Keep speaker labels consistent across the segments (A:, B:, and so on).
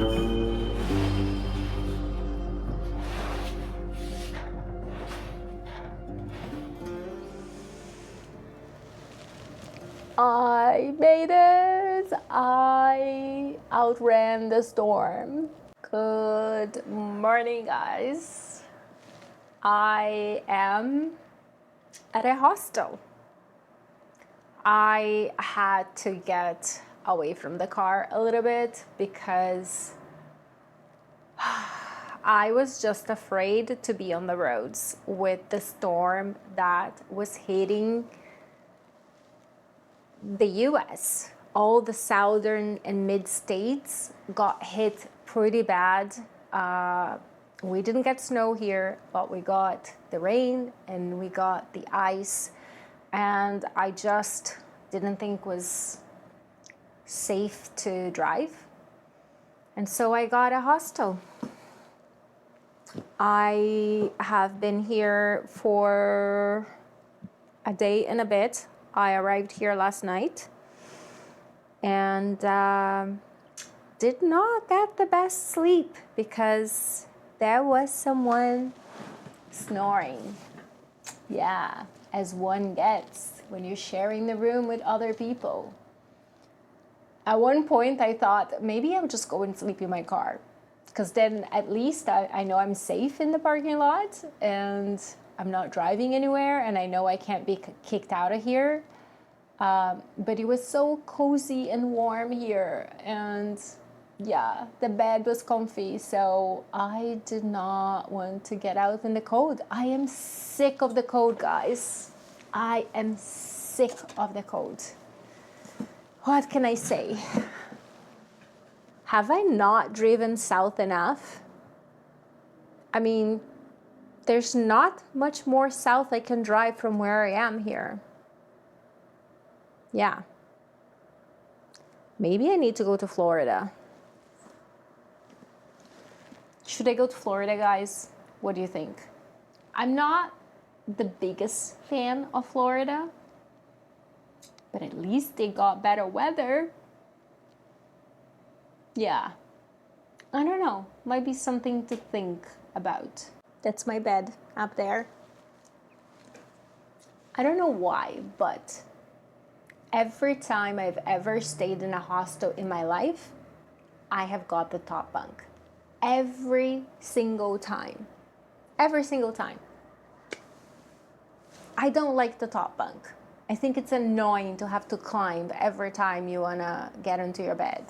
A: I made it! I outran the storm. Good morning, guys. I am at a hostel. I had to get away from the car a little bit because I was just afraid to be on the roads with the storm that was hitting the US. All the southern and mid states got hit pretty bad. We didn't get snow here, but we got the rain and we got the ice. And I just didn't think it was safe to drive. And so I got a hostel. I have been here for a day and a bit. I arrived here last night and did not get the best sleep because there was someone snoring. Yeah, as one gets when you're sharing the room with other people. At one point I thought maybe I'll just go and sleep in my car, because then at least I know I'm safe in the parking lot and I'm not driving anywhere and I know I can't be kicked out of here. But it was so cozy and warm here, and yeah, the bed was comfy, so I did not want to get out in the cold. I am sick of the cold, guys. I am sick of the cold. What can I say? Have I not driven south enough? I mean, there's not much more south I can drive from where I am here. Yeah. Maybe I need to go to Florida. Should I go to Florida, guys? What do you think? I'm not the biggest fan of Florida, but at least they got better weather. Yeah. I don't know. Might be something to think about. That's my bed up there. I don't know why, but every time I've ever stayed in a hostel in my life, I have got the top bunk. Every single time. Every single time. I don't like the top bunk. I think it's annoying to have to climb every time you want to get into your bed.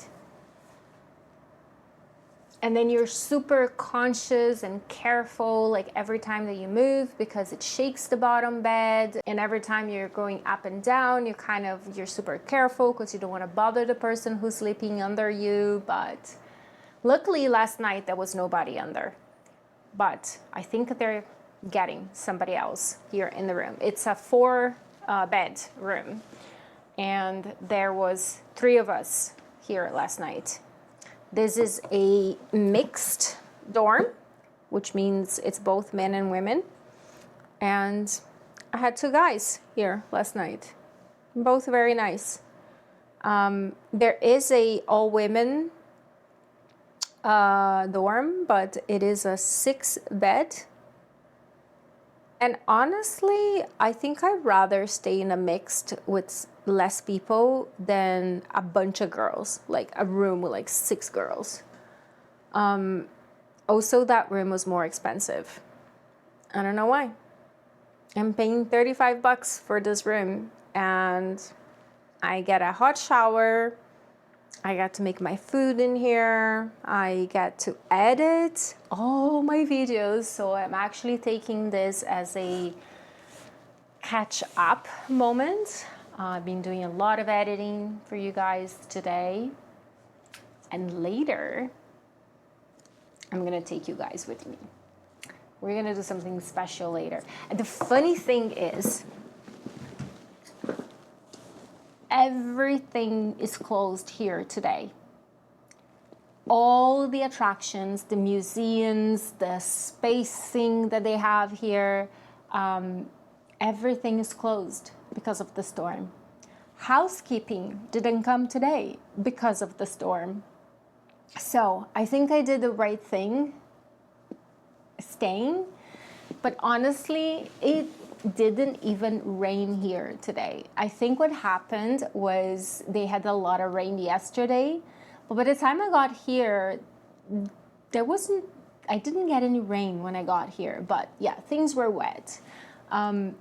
A: And then you're super conscious and careful, like every time that you move, because it shakes the bottom bed. And every time you're going up and down, you're super careful because you don't want to bother the person who's sleeping under you. But luckily last night there was nobody under. But I think they're getting somebody else here in the room. It's a 4-bed room. And there was 3 of us here last night. This is a mixed dorm, which means it's both men and women. And I had 2 guys here last night, both very nice. There is a all-women dorm, but it is a 6-bed. And honestly, I think I'd rather stay in a mixed with less people than a bunch of girls, like a room with like 6 girls. Also, that room was more expensive. I don't know why. I'm paying $35 for this room, and I get a hot shower. I got to make my food in here. I get to edit all my videos. So I'm actually taking this as a catch up moment. I've been doing a lot of editing for you guys today. And later, I'm gonna take you guys with me. We're gonna do something special later. And the funny thing is, everything is closed here today. All the attractions, the museums, the spacing that they have here, everything is closed because of the storm. Housekeeping didn't come today because of the storm. So I think I did the right thing staying, but honestly, it didn't even rain here today. I think what happened was they had a lot of rain yesterday, but by the time I got here, I didn't get any rain when I got here, but yeah, things were wet. And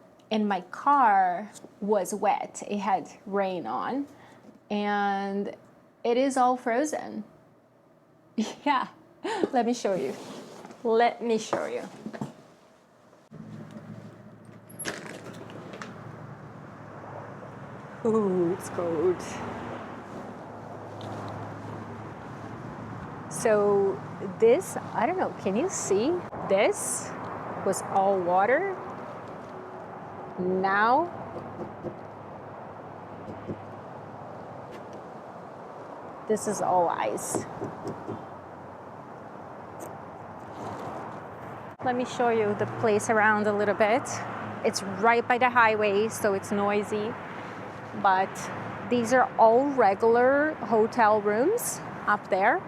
A: my car was wet. It had rain on, and it is all frozen. Yeah, let me show you. Let me show you. Ooh, it's cold. So this, I don't know, can you see? This was all water. Now, this is all ice. Let me show you the place around a little bit. It's right by the highway, so it's noisy. But these are all regular hotel rooms up there.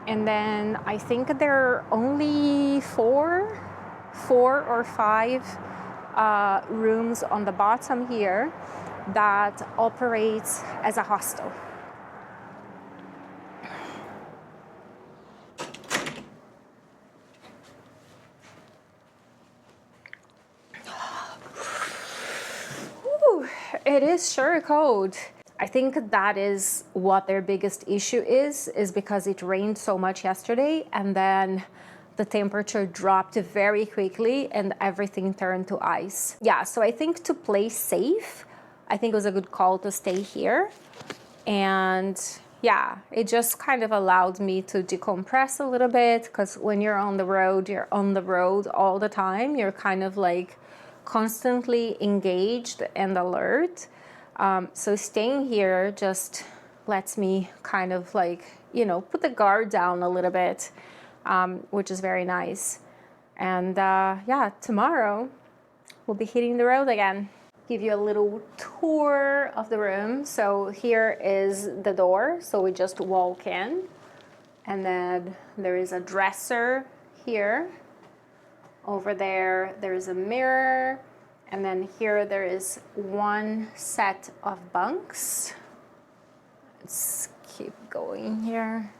A: And then I think there are only four or five rooms on the bottom here that operates as a hostel. Ooh, it is sure cold. I think that is what their biggest issue is because it rained so much yesterday and then the temperature dropped very quickly and everything turned to ice. Yeah, so I think to play safe, I think it was a good call to stay here. And yeah, it just kind of allowed me to decompress a little bit because when you're on the road all the time. You're kind of like constantly engaged and alert. So staying here just lets me kind of like, put the guard down a little bit, which is very nice. And yeah, tomorrow we'll be hitting the road again. Give you a little tour of the room. So here is the door. So we just walk in and then there is a dresser here. Over there, there is a mirror. And then here there is one set of bunks. Let's keep going here.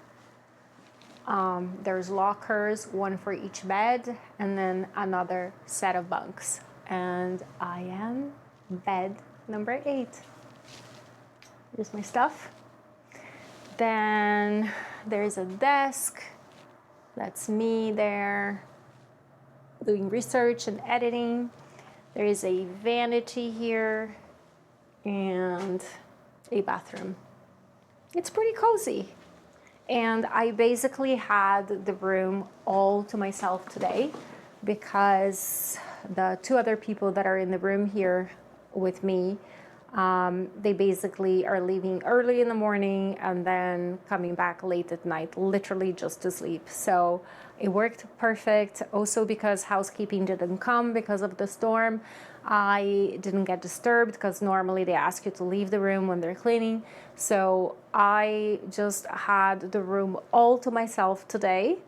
A: There's lockers, one for each bed, and then another set of bunks. And I am bed number 8. Here's my stuff. Then there's a desk. That's me there doing research and editing. There is a vanity here and a bathroom. It's pretty cozy. And I basically had the room all to myself today because the 2 other people that are in the room here with me, they basically are leaving early in the morning and then coming back late at night, literally just to sleep. So it worked perfect. Also because housekeeping didn't come because of the storm, I didn't get disturbed because normally they ask you to leave the room when they're cleaning. So I just had the room all to myself today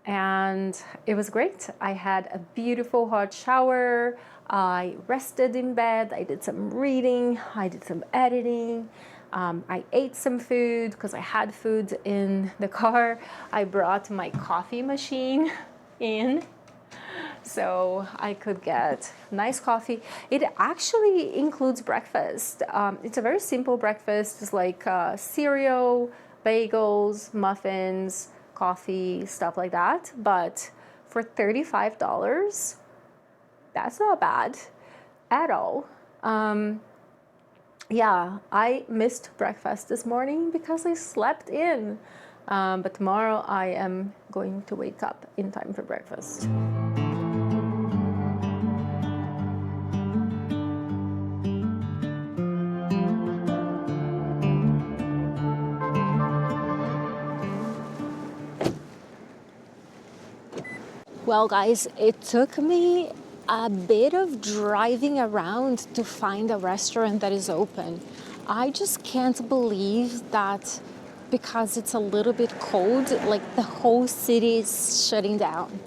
A: and it was great. I had a beautiful hot shower. I rested in bed. I did some reading. I did some editing. I ate some food because I had food in the car. I brought my coffee machine in so I could get nice coffee. It actually includes breakfast. It's a very simple breakfast. It's like cereal, bagels, muffins, coffee, stuff like that. But for $35, that's not bad at all. Yeah, I missed breakfast this morning because I slept in. But tomorrow I am going to wake up in time for breakfast. Well, guys, it took me a bit of driving around to find a restaurant that is open. I just can't believe that because it's a little bit cold, like the whole city is shutting down.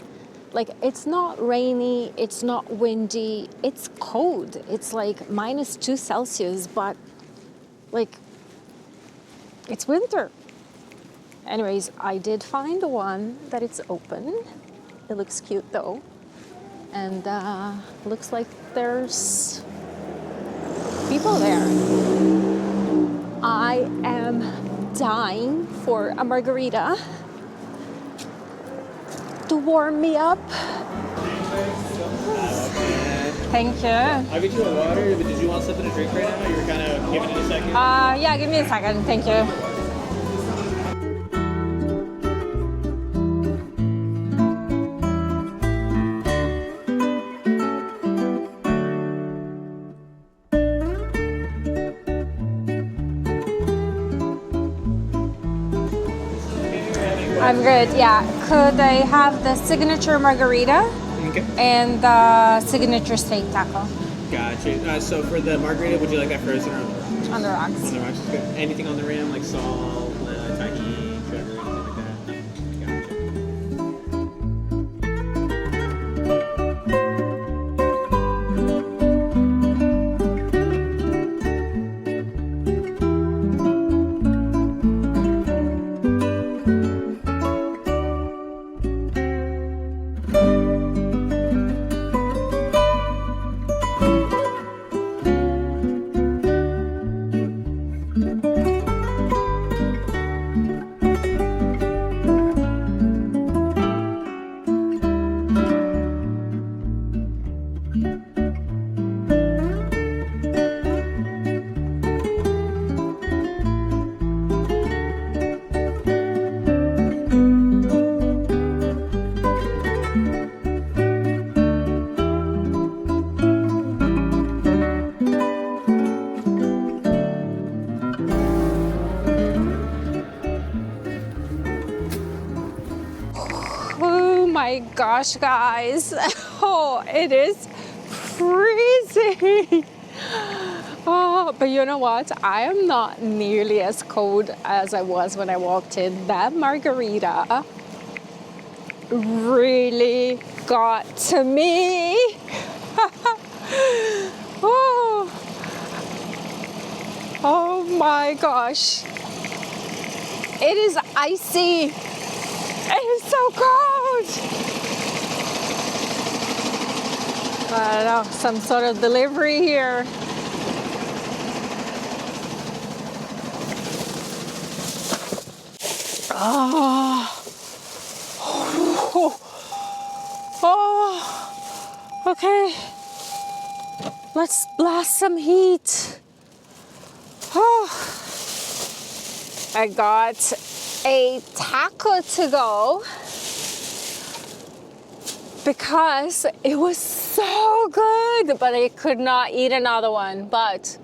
A: Like it's not rainy, it's not windy, it's cold. It's like -2 Celsius, but like it's winter. Anyways, I did find one that it's open. It looks cute though. And looks like there's people there. I am dying for a margarita to warm me up. Thank you.
B: I'll get you a water, but did you want something to drink right now? You were kind of giving it a second?
A: Yeah, give me a second. Thank you. I'm good, yeah. Could I have the signature margarita
B: Okay.
A: and the signature steak taco
B: Gotcha. So for the margarita, would you like that frozen or on the rocks?
A: on the rocks?
B: On the rocks is good. Anything on the rim, like salt, tahini, sugar, anything like that? Gotcha.
A: Oh my gosh, guys. Oh, it is freezing. Oh, but you know what? I am not nearly as cold as I was when I walked in. That margarita really got to me. Oh. Oh my gosh. It is icy. It is so cold. I don't know, some sort of delivery here. Oh. Oh. Okay. Let's blast some heat. Oh. I got a taco to go because it was so good, but I could not eat another one. But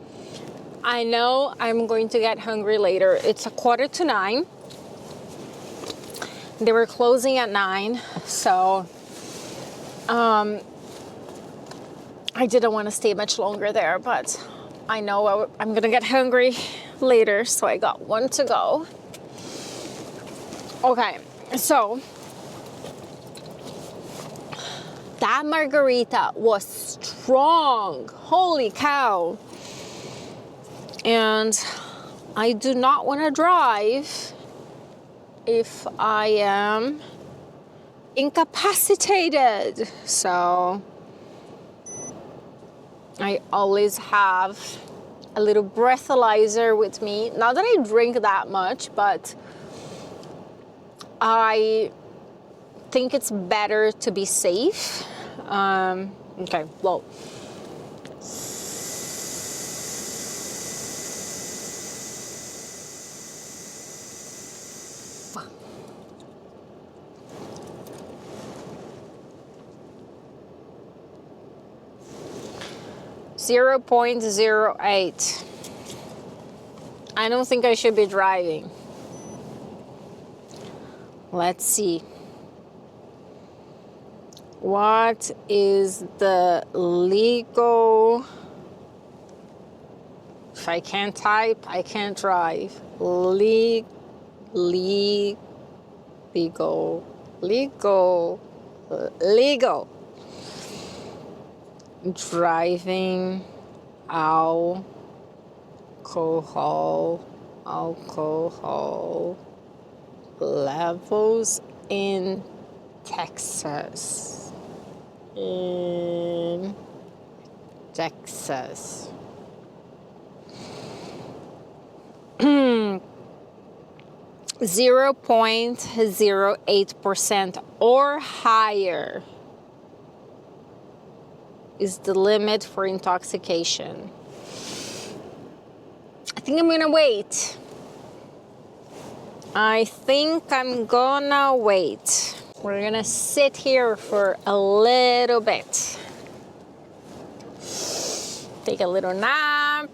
A: I know I'm going to get hungry later. It's 9:15. They were closing at 9, so I didn't want to stay much longer there, but I know I'm gonna get hungry later, so I got one to go. Okay, so that margarita was strong. Holy cow. And I do not want to drive if I am incapacitated. So I always have a little breathalyzer with me. Not that I drink that much, but I think it's better to be safe. Okay, well. 0.08. I don't think I should be driving. Let's see. What is the legal... If I can't type, I can't drive. Legal legal, driving alcohol levels in Texas. In Texas. 0.08% or higher is the limit for intoxication. I think I'm gonna wait. We're gonna sit here for a little bit. Take a little nap.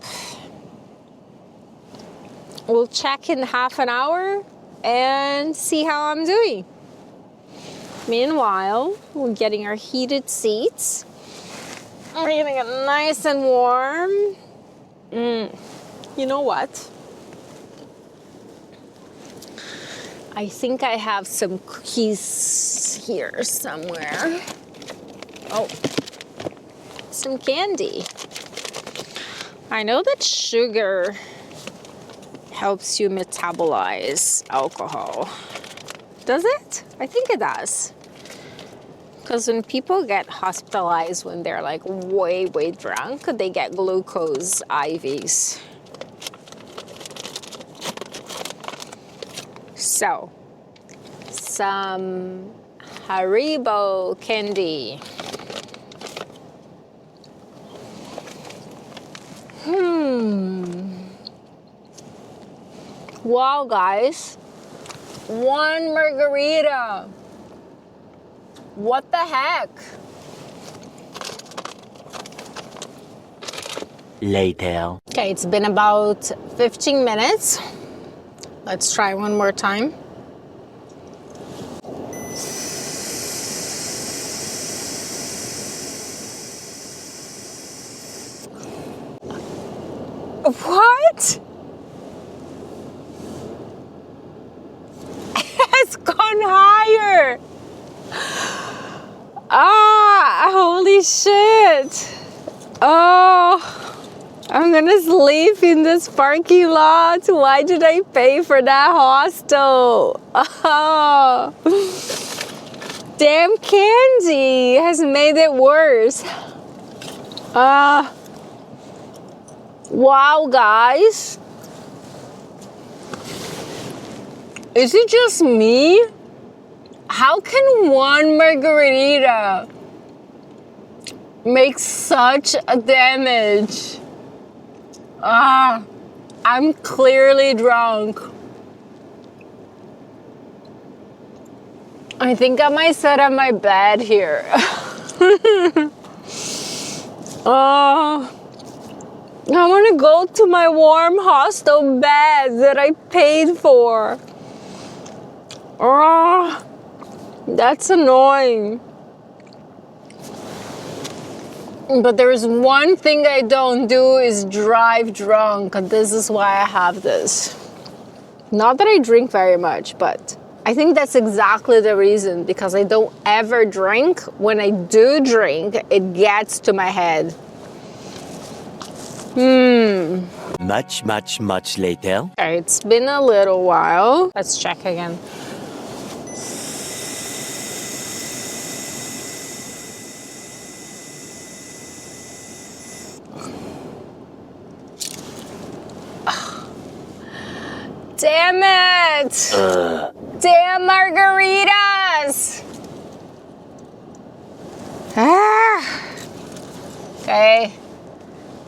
A: We'll check in half an hour and see how I'm doing. Meanwhile, we're getting our heated seats. We're getting it nice and warm. You know what? I think I have some cookies here somewhere. Oh, some candy. I know that sugar helps you metabolize alcohol. Does it? I think it does. Because when people get hospitalized when they're like way drunk, they get glucose IVs. So, some Haribo candy. Wow, guys. 1 margarita. What the heck?
C: Later.
A: Okay, it's been about 15 minutes. Let's try one more time. What? It's gone higher. Holy shit. Oh, I'm gonna sleep in this parking lot. Why did I pay for that hostel? Oh, damn candy has made it worse. Wow, guys. Is it just me? How can 1 margarita make such a damage? I'm clearly drunk. I think I might sit on my bed here. I want to go to my warm hostel bed that I paid for. That's annoying. But there's one thing I don't do is drive drunk. This is why I have this. Not that I drink very much, but I think that's exactly the reason, because I don't ever drink. When I do drink, it gets to my head.
C: Much later.
A: Okay, it's been a little while. Let's check again. Damn it! Damn margaritas! Okay.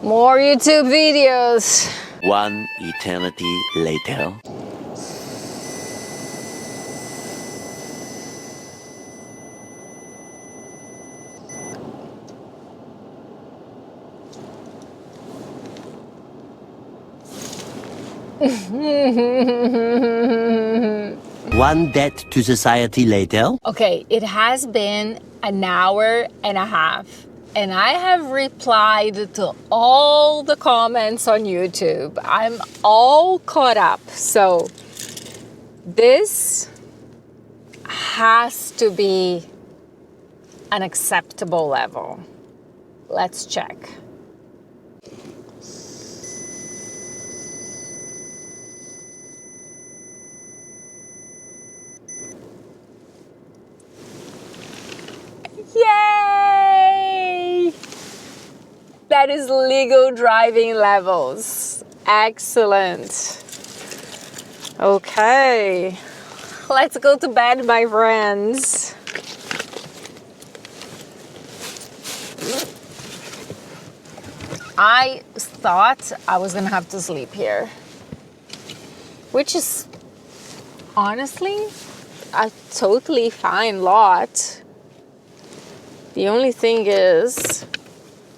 A: More YouTube videos.
C: 1 eternity later. One debt to society later.
A: Okay, it has been an hour and a half, and I have replied to all the comments on YouTube. I'm all caught up. So This has to be an acceptable level. Let's check. Yay! That is legal driving levels. Excellent. Okay. Let's go to bed, my friends. I thought I was gonna have to sleep here, which is honestly a totally fine lot. The only thing is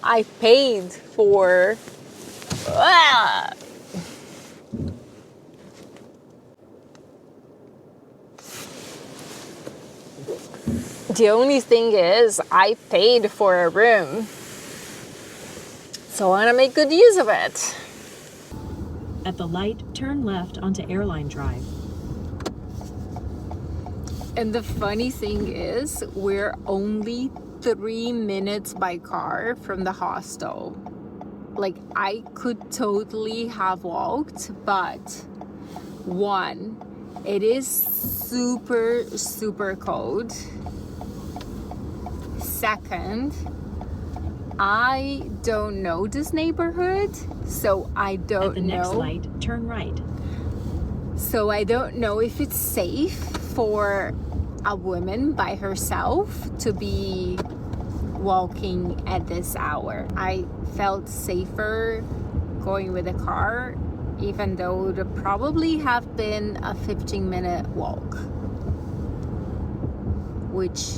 A: I paid for The only thing is I paid for a room. So I want to make good use of it.
D: At the light, turn left onto Airline Drive.
A: And the funny thing is, we're only 3 minutes by car from the hostel. Like, I could totally have walked, but one, it is super, super cold. Second, I don't know this neighborhood, so I don't know.
D: At the next light, turn right.
A: So I don't know if it's safe for a woman by herself to be walking at this hour. I felt safer going with a car, even though it would probably have been a 15-minute walk, which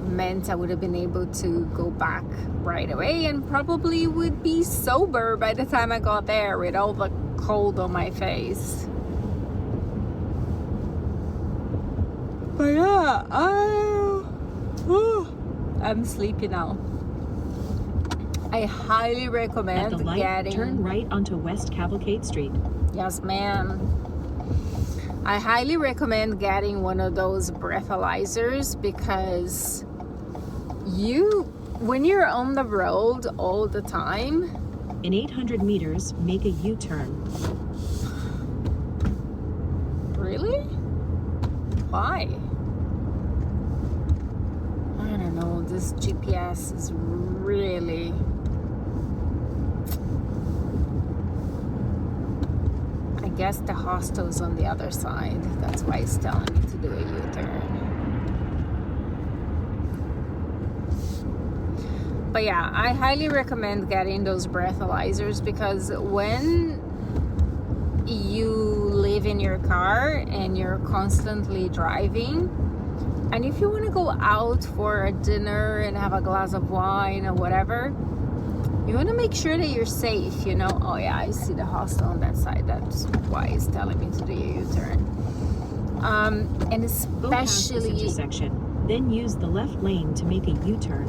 A: meant I would have been able to go back right away and probably would be sober by the time I got there with all the cold on my face. But yeah, I'm sleepy now. I highly recommend
D: At the light, turn right onto West Cavalcade Street.
A: Yes, ma'am. I highly recommend getting one of those breathalyzers because when you're on the road all the time.
D: In 800 meters, make a U-turn.
A: Really? Why? I don't know. This GPS is really... I guess the hostel's on the other side. That's why it's telling me to do a U-turn. But yeah, I highly recommend getting those breathalyzers because when you live in your car and you're constantly driving, and if you want to go out for a dinner and have a glass of wine or whatever, you want to make sure that you're safe, you know. Oh yeah, I see the hostel on that side. That's why it's telling me to do a U-turn. And
D: Go past this
A: especially...
D: intersection, then use the left lane to make a U-turn.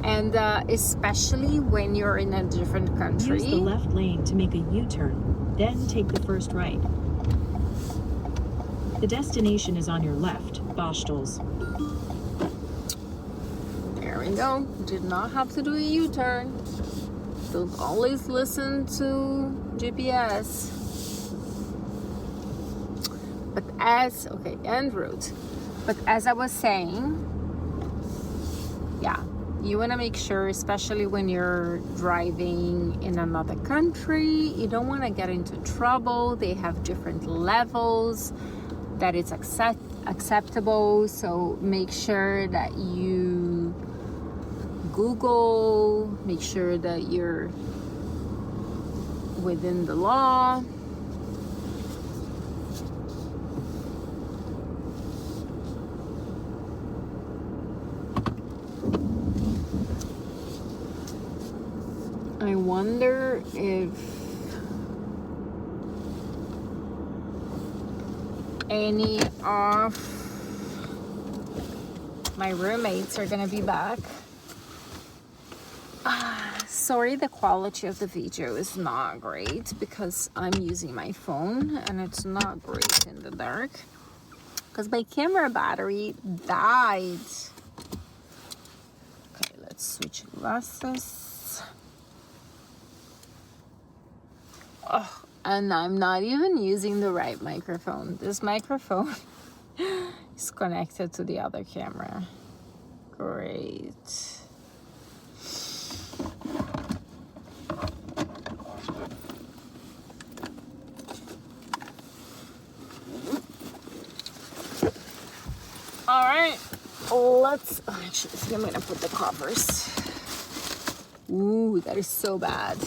A: And especially when you're in a different country.
D: Use the left lane to make a U-turn, then take the first right. The destination is on your left, Bostels.
A: There we go. Did not have to do a U-turn. Don't always listen to GPS. But en route. But as I was saying, yeah, you want to make sure, especially when you're driving in another country, you don't want to get into trouble. They have different levels that it's acceptable. So make sure that you Google, make sure that you're within the law. I wonder if any of my roommates are gonna be back. Sorry, the quality of the video is not great because I'm using my phone and it's not great in the dark because my camera battery died. Okay, let's switch glasses. Oh, and I'm not even using the right microphone. This microphone is connected to the other camera. Great. All right, let's, actually, I'm gonna put the covers. Ooh, that is so bad.